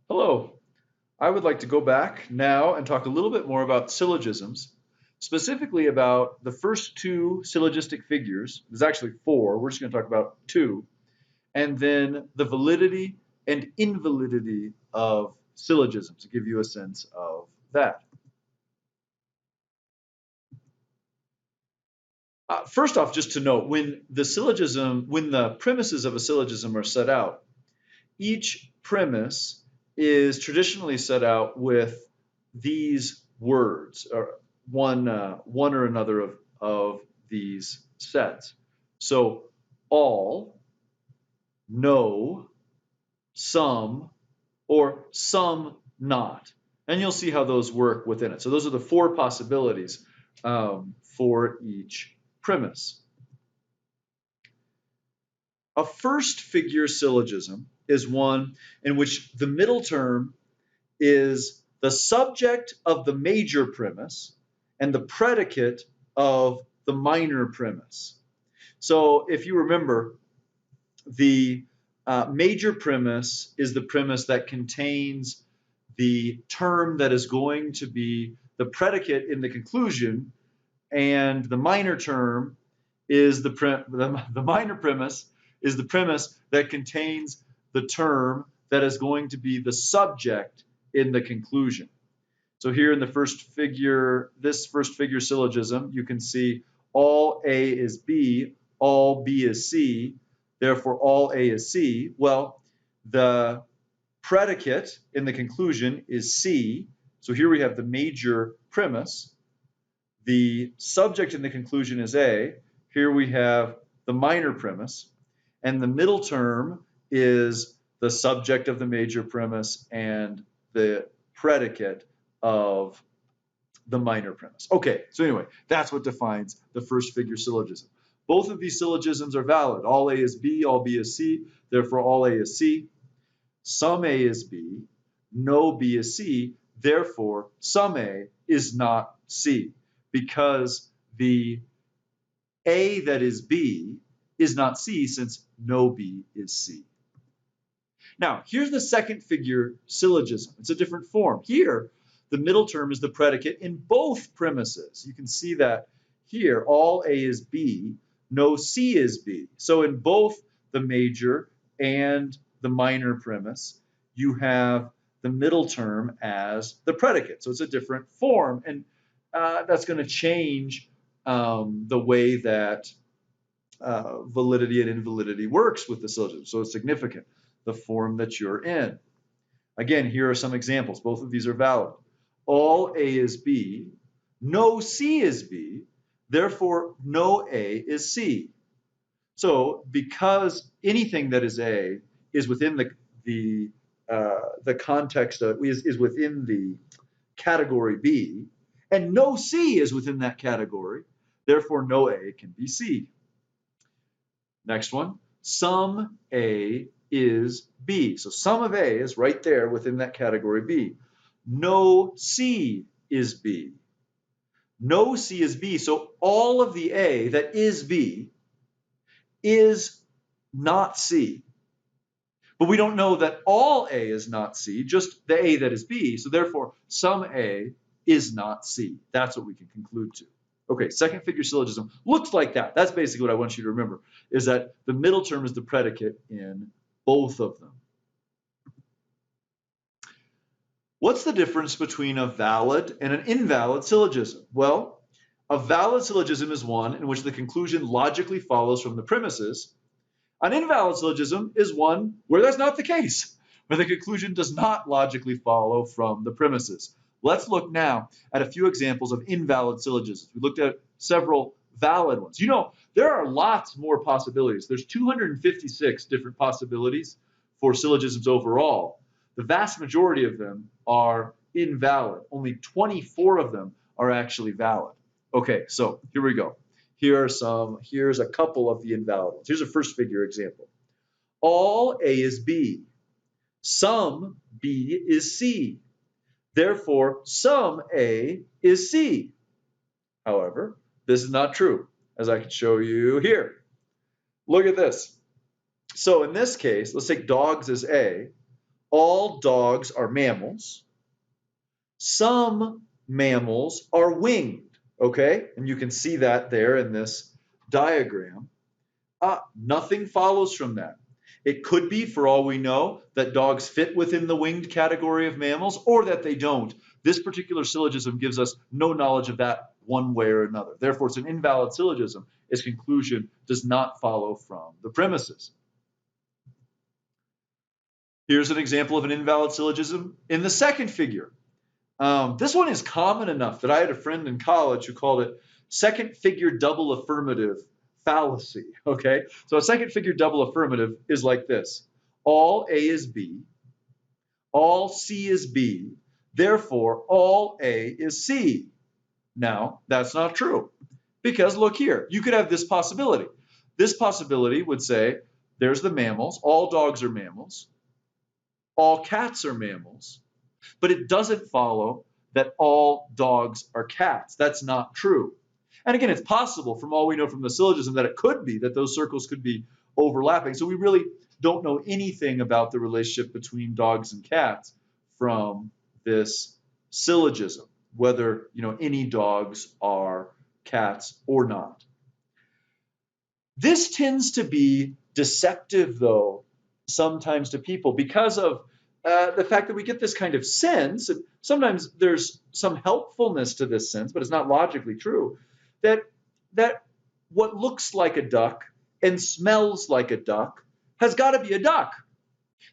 Hello. I would like to go back now and talk a little bit more about syllogisms, specifically about the first two syllogistic figures. There's actually four. We're just going to talk about two. And then the validity and invalidity of syllogisms to give you a sense of that. First off, just to note, when the premises of a syllogism are set out, each premise is traditionally set out with these words, or one or another of these sets. So all, no, some, or some not. And you'll see how those work within it. So those are the four possibilities for each premise. A first figure syllogism is one in which the middle term is the subject of the major premise and the predicate of the minor premise. So if you remember, the major premise is the premise that contains the term that is going to be the predicate in the conclusion, and the minor term is the minor premise is the premise that contains the term that is going to be the subject in the conclusion. So here in the first figure, this first figure syllogism, you can see all A is B, all B is C, therefore all A is C. Well, the predicate in the conclusion is C. So here we have the major premise. The subject in the conclusion is A. Here we have the minor premise. And the middle term is the subject of the major premise and the predicate of the minor premise. Okay, so anyway, that's what defines the first figure syllogism. Both of these syllogisms are valid. All A is B, all B is C, therefore all A is C. Some A is B, no B is C, therefore some A is not C, because the A that is B is not C since no B is C. Now, here's the second figure syllogism. It's a different form. Here, the middle term is the predicate in both premises. You can see that here, all A is B, no C is B. So in both the major and the minor premise, you have the middle term as the predicate. So it's a different form, and that's going to change the way that validity and invalidity works with the syllogism. So it's significant, the form that you're in. Again, here are some examples. Both of these are valid. All A is B, no C is B, therefore no A is C. So because anything that is A is within the context of, is within the category B, and no C is within that category, therefore no A can be C. Next one, some A is B. So sum of A is right there within that category B. No C is B. No C is B. So all of the A that is B is not C. But we don't know that all A is not C, just the A that is B. So therefore, some A is not C. That's what we can conclude to. Okay, second figure syllogism looks like that. That's basically what I want you to remember, is that the middle term is the predicate in both of them. What's the difference between a valid and an invalid syllogism? Well, a valid syllogism is one in which the conclusion logically follows from the premises. An invalid syllogism is one where that's not the case, where the conclusion does not logically follow from the premises. Let's look now at a few examples of invalid syllogisms. We looked at several valid ones. You know, there are lots more possibilities. There's 256 different possibilities for syllogisms overall. The vast majority of them are invalid. Only 24 of them are actually valid. Okay, so here we go. Here's a couple of the invalid ones. Here's a first figure example. All A is B. Some B is C. Therefore, some A is C. However, this is not true, as I can show you here. Look at this. So in this case, let's take dogs as A. all dogs are mammals. Some mammals are winged, okay? And you can see that there in this diagram. Nothing follows from that. It could be, for all we know, that dogs fit within the winged category of mammals or that they don't. This particular syllogism gives us no knowledge of that one way or another. Therefore, it's an invalid syllogism. Its conclusion does not follow from the premises. Here's an example of an invalid syllogism in the second figure. This one is common enough that I had a friend in college who called it second figure double affirmative fallacy, okay? So a second figure double affirmative is like this. All A is B, all C is B, therefore all A is C. Now, that's not true because look here, you could have this possibility. This possibility would say there's the mammals, all dogs are mammals, all cats are mammals, but it doesn't follow that all dogs are cats. That's not true. And again, it's possible from all we know from the syllogism that it could be, that those circles could be overlapping. So we really don't know anything about the relationship between dogs and cats from this syllogism, whether any dogs are cats or not. This tends to be deceptive, though, sometimes to people because of the fact that we get this kind of sense, and sometimes there's some helpfulness to this sense, but it's not logically true, that what looks like a duck and smells like a duck has got to be a duck.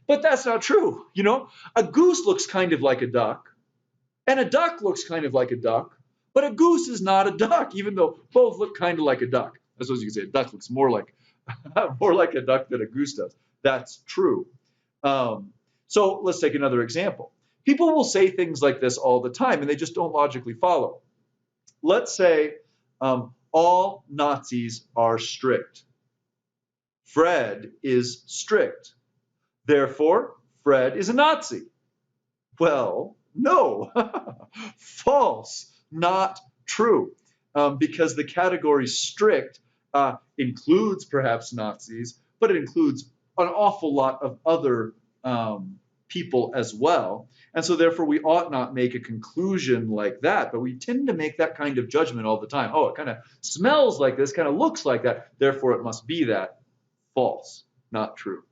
But that's not true. A goose looks kind of like a duck, and a duck looks kind of like a duck, but a goose is not a duck, even though both look kind of like a duck. I suppose you could say a duck looks more like a duck than a goose does. That's true. So let's take another example. People will say things like this all the time, and they just don't logically follow. Let's say all Nazis are strict. Fred is strict. Therefore, Fred is a Nazi. Well, no. False. Not true. Because the category strict includes perhaps Nazis, but it includes an awful lot of other people as well. And so therefore we ought not make a conclusion like that, but we tend to make that kind of judgment all the time. Oh, it kind of smells like this, kind of looks like that, therefore it must be that. False, not true.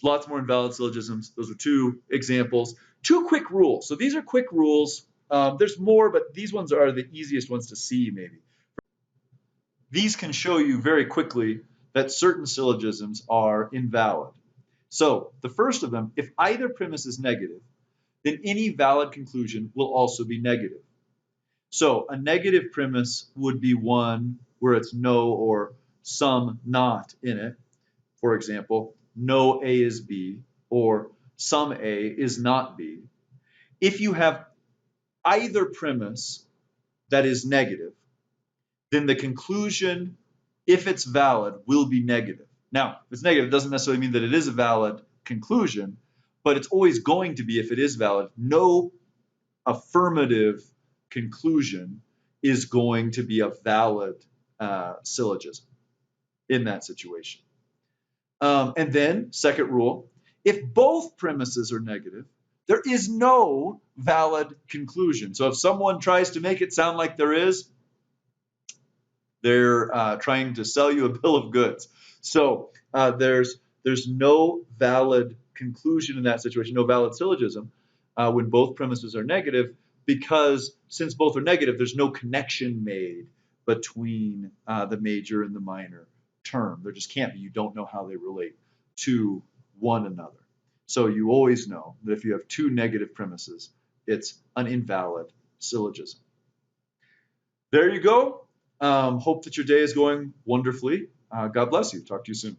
Lots more invalid syllogisms. Those are two examples. Two quick rules. So these are quick rules. There's more, but these ones are the easiest ones to see maybe. These can show you very quickly that certain syllogisms are invalid. So the first of them, if either premise is negative, then any valid conclusion will also be negative. So a negative premise would be one where it's no or some not in it. For example, no A is B or some A is not B. If you have either premise that is negative, then the conclusion, if it's valid, will be negative. Now, if it's negative, it doesn't necessarily mean that it is a valid conclusion, but it's always going to be, if it is valid, no affirmative conclusion is going to be a valid syllogism in that situation. And then, second rule, if both premises are negative, there is no valid conclusion. So if someone tries to make it sound like there is, they're trying to sell you a bill of goods. So there's no valid conclusion in that situation, no valid syllogism when both premises are negative, because since both are negative, there's no connection made between the major and the minor term. There just can't be. You don't know how they relate to one another. So you always know that if you have two negative premises, it's an invalid syllogism. There you go. Hope that your day is going wonderfully. God bless you. Talk to you soon.